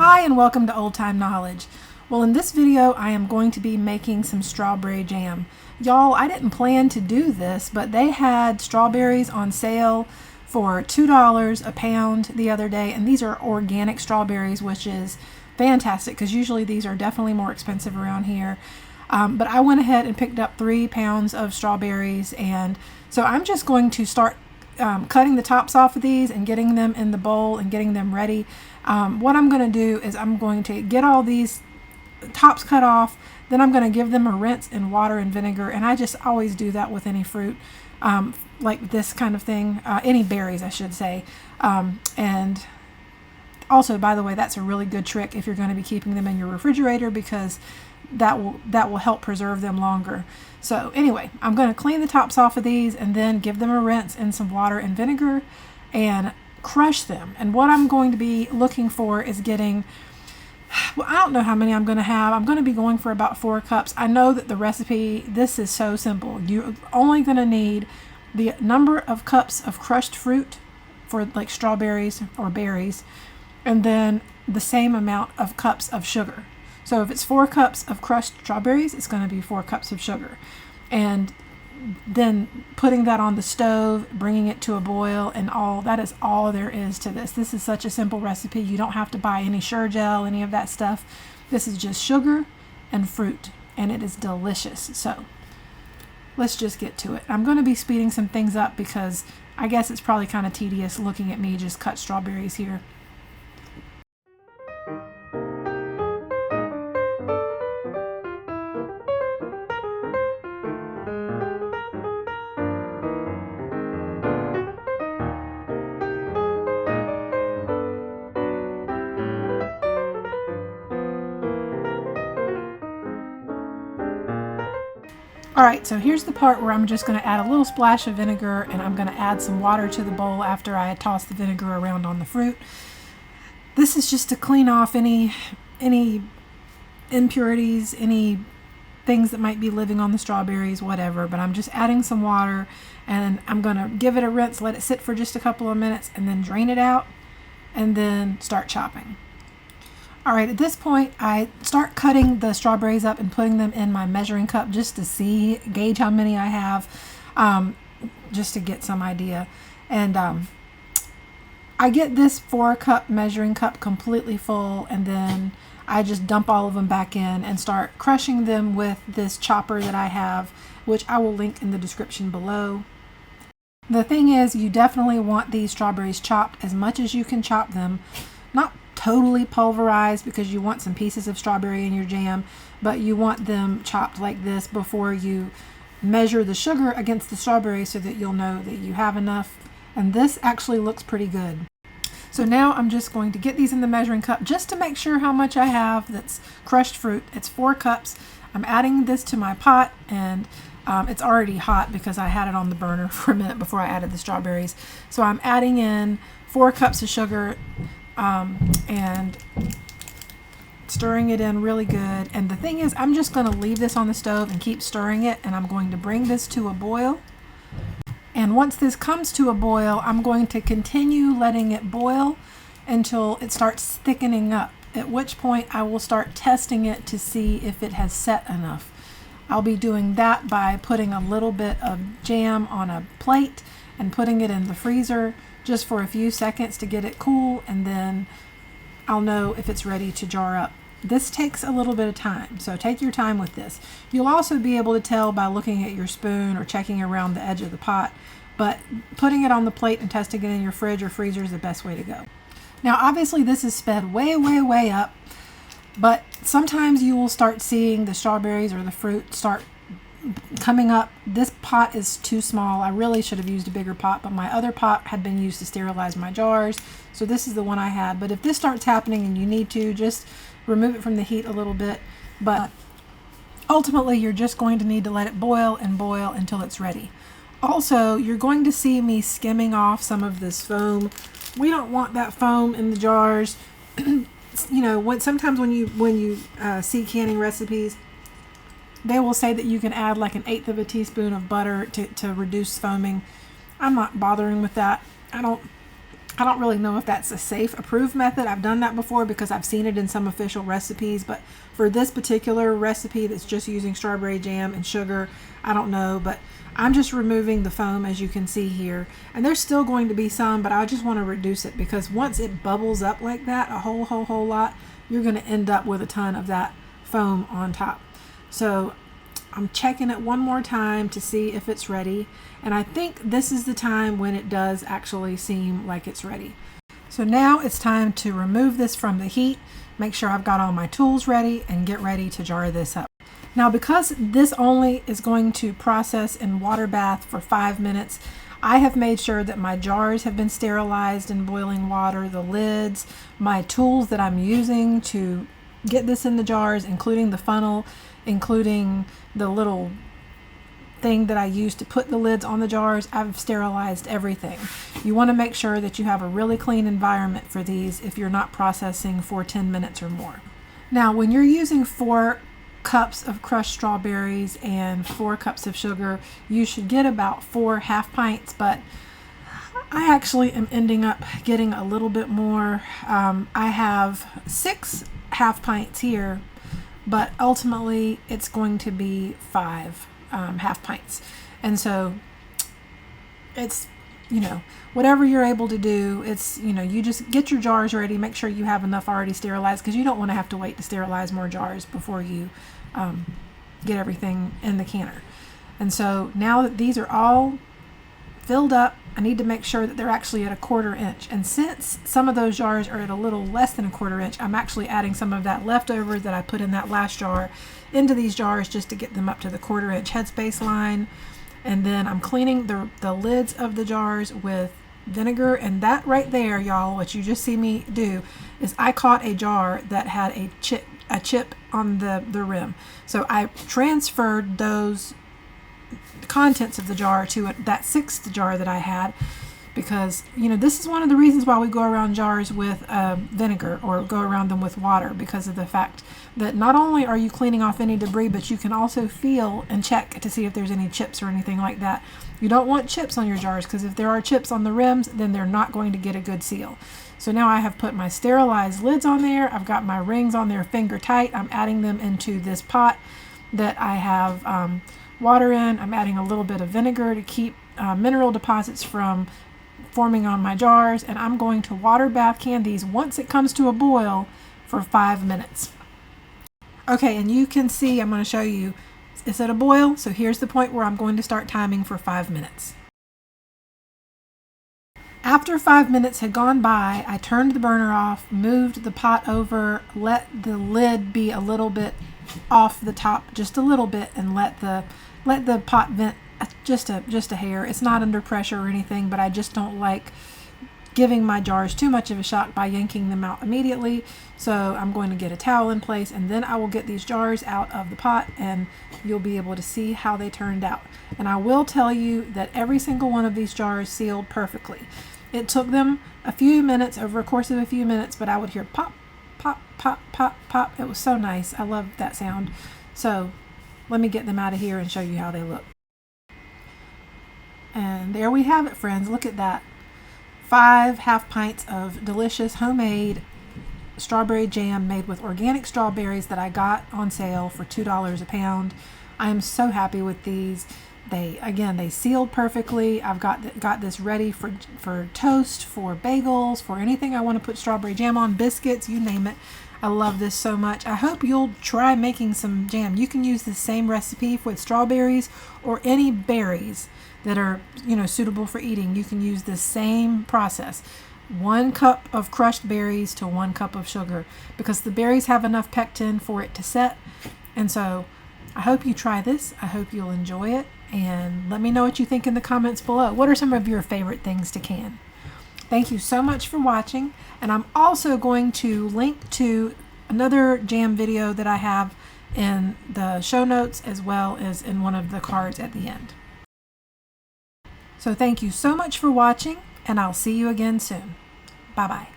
Hi and welcome to Old Time Knowledge. Well, in this video I am going to be making some strawberry jam. Y'all, I didn't plan to do this, but they had strawberries on sale for $2 a pound the other day, and these are organic strawberries, which is fantastic because usually these are definitely more expensive around here. But I went ahead and picked up 3 pounds of strawberries, and so I'm just going to start cutting the tops off of these and getting them in the bowl and getting them ready. What I'm going to do is I'm going to get all these tops cut off, then I'm going to give them a rinse in water and vinegar, and I just always do that with any fruit, like this kind of thing, any berries I should say. And also, by the way, that's a really good trick if you're going to be keeping them in your refrigerator, because that will help preserve them longer. So anyway, I'm going to clean the tops off of these and then give them a rinse in some water and vinegar and crush them. And what I'm going to be looking for is getting, well, I don't know how many I'm going to have. I'm going to be going for about 4 cups. I know that the recipe, this is so simple. You're only going to need the number of cups of crushed fruit for like strawberries or berries, and then the same amount of cups of sugar. So if it's 4 cups of crushed strawberries, it's going to be 4 cups of sugar. And then putting that on the stove, bringing it to a boil, and all that is all there is to this. This is such a simple recipe. You don't have to buy any Sure-Gel, any of that stuff. This is just sugar and fruit, and it is delicious. So let's just get to it. I'm going to be speeding some things up because I guess it's probably kind of tedious looking at me just cut strawberries here. Alright, so here's the part where I'm just going to add a little splash of vinegar, and I'm going to add some water to the bowl after I toss the vinegar around on the fruit. This is just to clean off any impurities, any things that might be living on the strawberries, whatever. But I'm just adding some water, and I'm going to give it a rinse, let it sit for just a couple of minutes, and then drain it out, and then start chopping. Alright, at this point, I start cutting the strawberries up and putting them in my measuring cup just to gauge how many I have, just to get some idea. And I get this 4-cup measuring cup completely full, and then I just dump all of them back in and start crushing them with this chopper that I have, which I will link in the description below. The thing is, you definitely want these strawberries chopped as much as you can chop them. Not totally pulverized, because you want some pieces of strawberry in your jam, but you want them chopped like this before you measure the sugar against the strawberry so that you'll know that you have enough. And this actually looks pretty good. So now I'm just going to get these in the measuring cup just to make sure how much I have that's crushed fruit. It's 4 cups. I'm adding this to my pot, and it's already hot because I had it on the burner for a minute before I added the strawberries. So I'm adding in 4 cups of sugar, and stirring it in really good. And the thing is, I'm just going to leave this on the stove and keep stirring it, and I'm going to bring this to a boil. And once this comes to a boil, I'm going to continue letting it boil until it starts thickening up, at which point I will start testing it to see if it has set enough. I'll be doing that by putting a little bit of jam on a plate and putting it in the freezer just for a few seconds to get it cool, and then I'll know if it's ready to jar up. This takes a little bit of time, so take your time with this. You'll also be able to tell by looking at your spoon or checking around the edge of the pot, but putting it on the plate and testing it in your fridge or freezer is the best way to go. Now obviously this is sped way up, but sometimes you will start seeing the strawberries or the fruit start coming up. This pot is too small. I really should have used a bigger pot, but my other pot had been used to sterilize my jars, so this is the one I had. But if this starts happening and you need to, just remove it from the heat a little bit. But ultimately you're just going to need to let it boil and boil until it's ready. Also, you're going to see me skimming off some of this foam. We don't want that foam in the jars. You know, sometimes when you see canning recipes, they will say that you can add like 1/8 of a teaspoon of butter to reduce foaming. I'm not bothering with that. I I don't really know if that's a safe approved method. I've done that before because I've seen it in some official recipes, but for this particular recipe that's just using strawberry jam and sugar, I don't know, but I'm just removing the foam, as you can see here, and there's still going to be some, but I just want to reduce it because once it bubbles up like that a whole lot, you're going to end up with a ton of that foam on top. So I'm checking it one more time to see if it's ready, and I think this is the time when it does actually seem like it's ready. So now it's time to remove this from the heat, make sure I've got all my tools ready, and get ready to jar this up. Now, because this only is going to process in water bath for 5 minutes, I have made sure that my jars have been sterilized in boiling water, the lids, my tools that I'm using to get this in the jars, including the funnel, including the little thing that I use to put the lids on the jars. I've sterilized everything. You want to make sure that you have a really clean environment for these if you're not processing for 10 minutes or more. Now, when you're using 4 cups of crushed strawberries and 4 cups of sugar, you should get about 4 half pints, but I actually am ending up getting a little bit more. I have 6 half pints here, but ultimately it's going to be 5 half pints. And so it's, whatever you're able to do, it's, you just get your jars ready, make sure you have enough already sterilized, because you don't want to have to wait to sterilize more jars before you get everything in the canner. And so now that these are all filled up, I need to make sure that they're actually at a 1/4 inch. And since some of those jars are at a little less than a 1/4 inch, I'm actually adding some of that leftover that I put in that last jar into these jars just to get them up to the 1/4 inch headspace line. And then I'm cleaning the lids of the jars with vinegar. And that right there, y'all, what you just see me do is I caught a jar that had a chip on the rim. So I transferred those contents of the jar to that 6th jar that I had, because this is one of the reasons why we go around jars with vinegar or go around them with water, because of the fact that not only are you cleaning off any debris, but you can also feel and check to see if there's any chips or anything like that. You don't want chips on your jars, because if there are chips on the rims, then they're not going to get a good seal. So now I have put my sterilized lids on there. I've got my rings on there finger tight. I'm adding them into this pot that I have water in. I'm adding a little bit of vinegar to keep mineral deposits from forming on my jars, and I'm going to water bath can these once it comes to a boil for 5 minutes. Okay, and you can see, I'm going to show you, it's at a boil, so here's the point where I'm going to start timing for 5 minutes. After 5 minutes had gone by, I turned the burner off, moved the pot over, let the lid be a little bit off the top, just a little bit, and let the pot vent just a hair. It's not under pressure or anything, but I just don't like giving my jars too much of a shock by yanking them out immediately. So I'm going to get a towel in place, and then I will get these jars out of the pot, and you'll be able to see how they turned out. And I will tell you that every single one of these jars sealed perfectly. It took them a few minutes, over a course of a few minutes, but I would hear pop, pop, pop, pop, pop. It was so nice. I love that sound. So let me get them out of here and show you how they look. And there we have it, friends. Look at that. 5 half pints of delicious homemade strawberry jam made with organic strawberries that I got on sale for $2 a pound. I am so happy with these. They sealed perfectly. I've got this ready for toast, for bagels, for anything I want to put strawberry jam on, biscuits, you name it. I love this so much. I hope you'll try making some jam. You can use the same recipe with strawberries or any berries that are, suitable for eating. You can use the same process. 1 cup of crushed berries to 1 cup of sugar, because the berries have enough pectin for it to set. And so I hope you try this. I hope you'll enjoy it. And let me know what you think in the comments below. What are some of your favorite things to can? Thank you so much for watching. And I'm also going to link to another jam video that I have in the show notes, as well as in one of the cards at the end. So thank you so much for watching, and I'll see you again soon. Bye-bye.